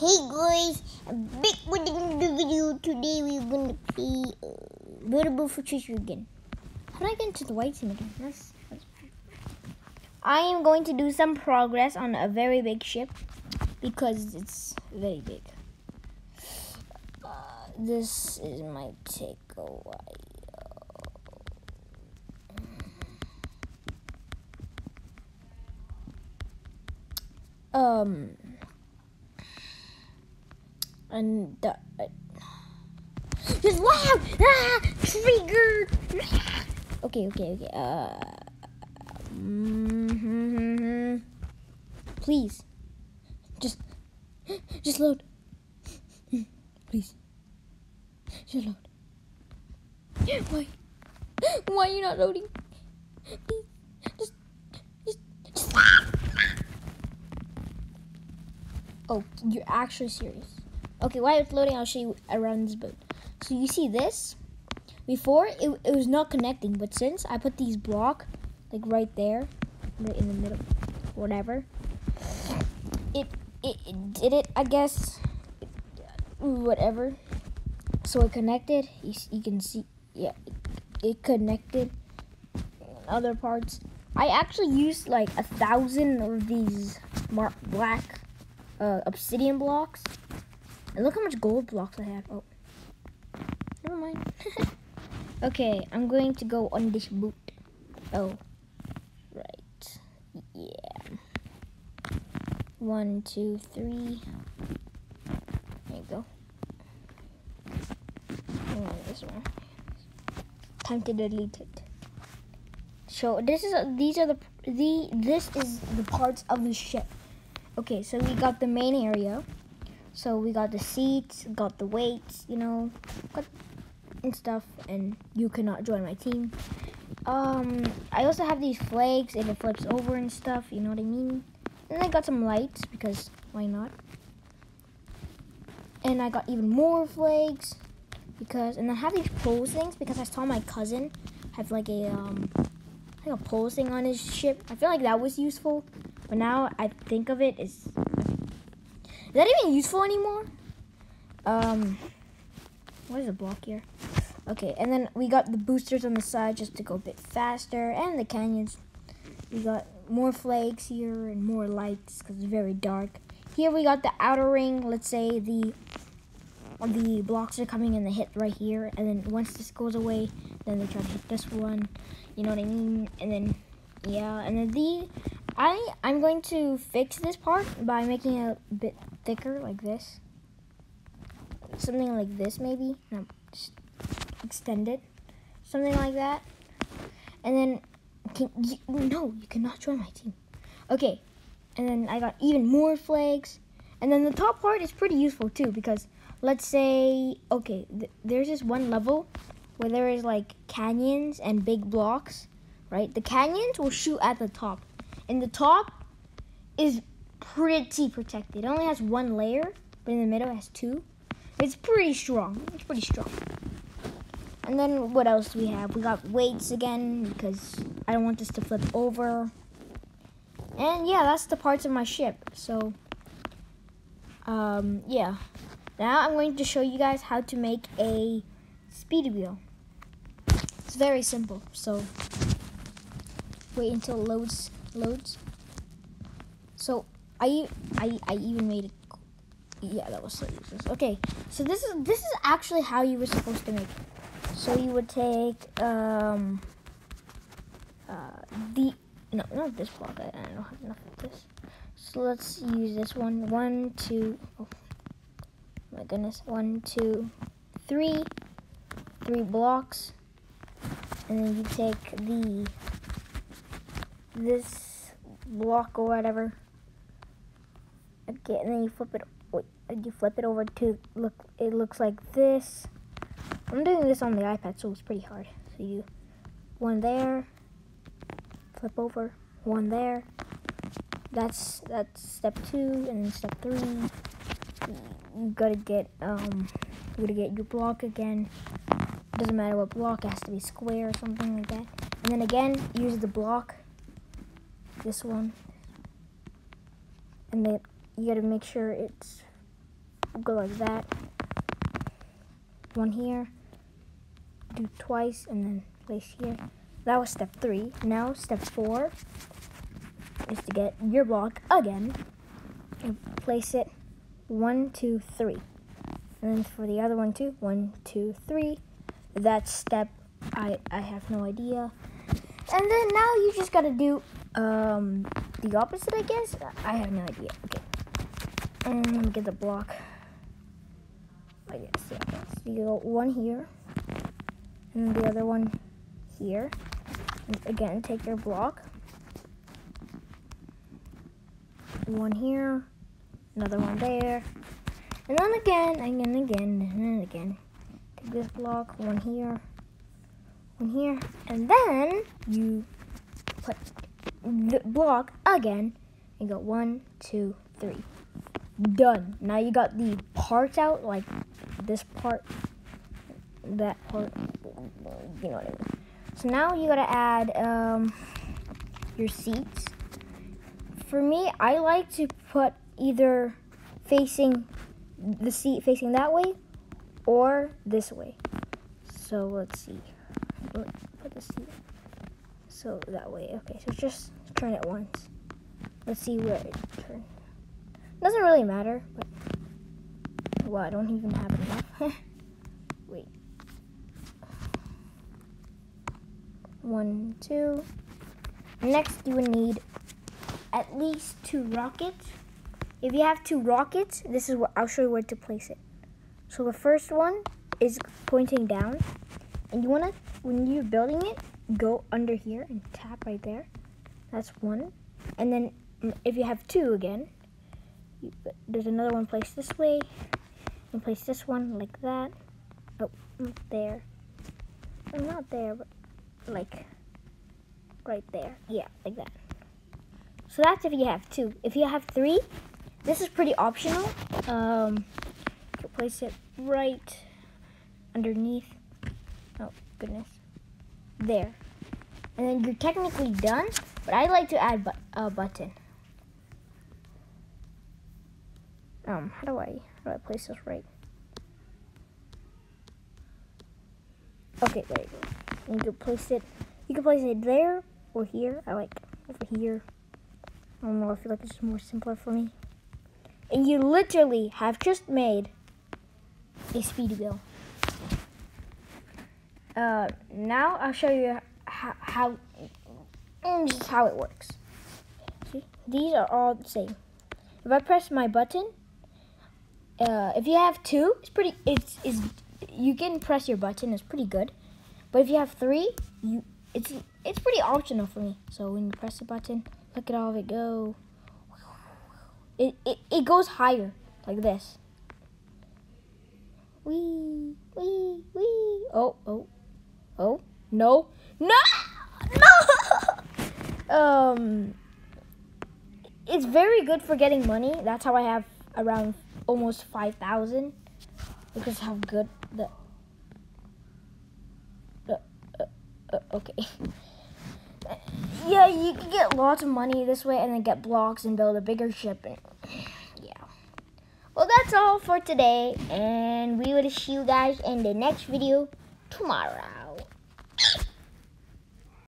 Hey guys, I'm back with another video. Today we're gonna play Buildable for Treasure again. How do I get into the white team again? I am going to do some progress on a very big ship because it's very big. This might take a while. Just wow! Triggered! Okay. Please. Just load. Please. Just load. Why? Why are you not loading? Please. Just. Oh, you're actually serious. Okay, while it's loading, I'll show you around this boat. So you see this? Before, it was not connecting, but since I put these blocks, like right there, right in the middle, whatever, it did it, I guess, whatever. So it connected, you can see, yeah, it connected other parts. I actually used like 1,000 of these black obsidian blocks. And look how much gold blocks I have. Oh, never mind. Okay, I'm going to go on this boot. Oh, right. Yeah. 1, 2, 3. There you go. This one. Time to delete it. So this is the parts of the ship. Okay, so we got the main area. So we got the seats, got the weights, and stuff, and you cannot join my team. I also have these flags, and it flips over and stuff, you know what I mean? And I got some lights, because why not? And I got even more flags, and I have these pole things, because I saw my cousin have like a pole thing on his ship. I feel like that was useful, but now I think of it, is that even useful anymore? What is a block here? Okay, and then we got the boosters on the side just to go a bit faster, and the canyons. We got more flags here and more lights because it's very dark. Here we got the outer ring. Let's say the blocks are coming and they hit right here, and then once this goes away, then they try to hit this one. You know what I mean? And then yeah, and then I'm going to fix this part by making it a bit thicker, like this. Something like this, maybe. No, just extend it. Something like that. And then, you cannot join my team. Okay, and then I got even more flags. And then the top part is pretty useful too, because let's say, okay, there's this one level where there is like canyons and big blocks, right? The canyons will shoot at the top. And the top is pretty protected. It only has one layer, but in the middle it has two. It's pretty strong. And then what else do we have? We got weights again, because I don't want this to flip over. And yeah, that's the parts of my ship. So, yeah. Now I'm going to show you guys how to make a speedy wheel. It's very simple. So, wait until it loads. So I even made it. Yeah, that was so useless. Okay, so this is actually how you were supposed to make it. So you would take not this block. I don't have enough of this. So let's use this one. 1, 2. Oh my goodness. 1, 2, 3. 3 blocks, and then you take this block or whatever. Okay, and then you flip it. You flip it over to look. It looks like this. I'm doing this on the iPad, so it's pretty hard. So you one there, flip over, one there. That's step 2, and then step 3. You gotta get your block again. Doesn't matter what block, it has to be square or something like that. And then again, use the block. This one. And then you gotta make sure it's go like that. One here, do twice, and then place here. That was step 3. Now step 4 is to get your block again and place it 1, 2, 3. And then for the other one too, 1, 2, 3. That step, I have no idea. And then now you just gotta do the opposite, I guess. I have no idea. Okay. And let me get the block. I guess, yeah. So you go one here, and then the other one here. And again, take your block. One here, another one there. And then again, and again. Take this block, one here, and then you put the block again and go 1, 2, 3. Done. Now you got the parts out, like this part, that part, you know what I mean. So now you gotta add your seats. For me, I like to put either facing the seat facing that way or this way. So let's see. Put the seat so that way. Okay, so just turn it once. Let's see where it turns. Doesn't really matter, but well, I don't even have enough. Wait. 1, 2. Next, you would need at least 2 rockets. If you have 2 rockets, this is what I'll show you where to place it. So the first one is pointing down, and you wanna, when you're building it, go under here and tap right there. That's 1. And then if you have 2 again, there's another one placed this way, and place this one like that. Oh, not there. Oh, not there, but like right there. Yeah, like that. So that's if you have 2. If you have 3, this is pretty optional. You can place it right underneath. Oh, goodness. There. And then you're technically done, but I like to add a button. How do I place this right? Okay, there you go. And you can place it there or here. I like over here. I don't know, I feel like this is more simpler for me. And you literally have just made a speedy build. Now I'll show you how it works. See, these are all the same. If I press my button, if you have 2, you can press your button. It's pretty good. But if you have 3, it's pretty optional for me. So when you press the button, look at all of it go. It goes higher like this. Wee, wee, wee. Oh, no. It's very good for getting money. That's how I have around almost 5,000 because how good the okay. Yeah, you can get lots of money this way and then get blocks and build a bigger ship. And yeah. Well, that's all for today, and we will see you guys in the next video tomorrow.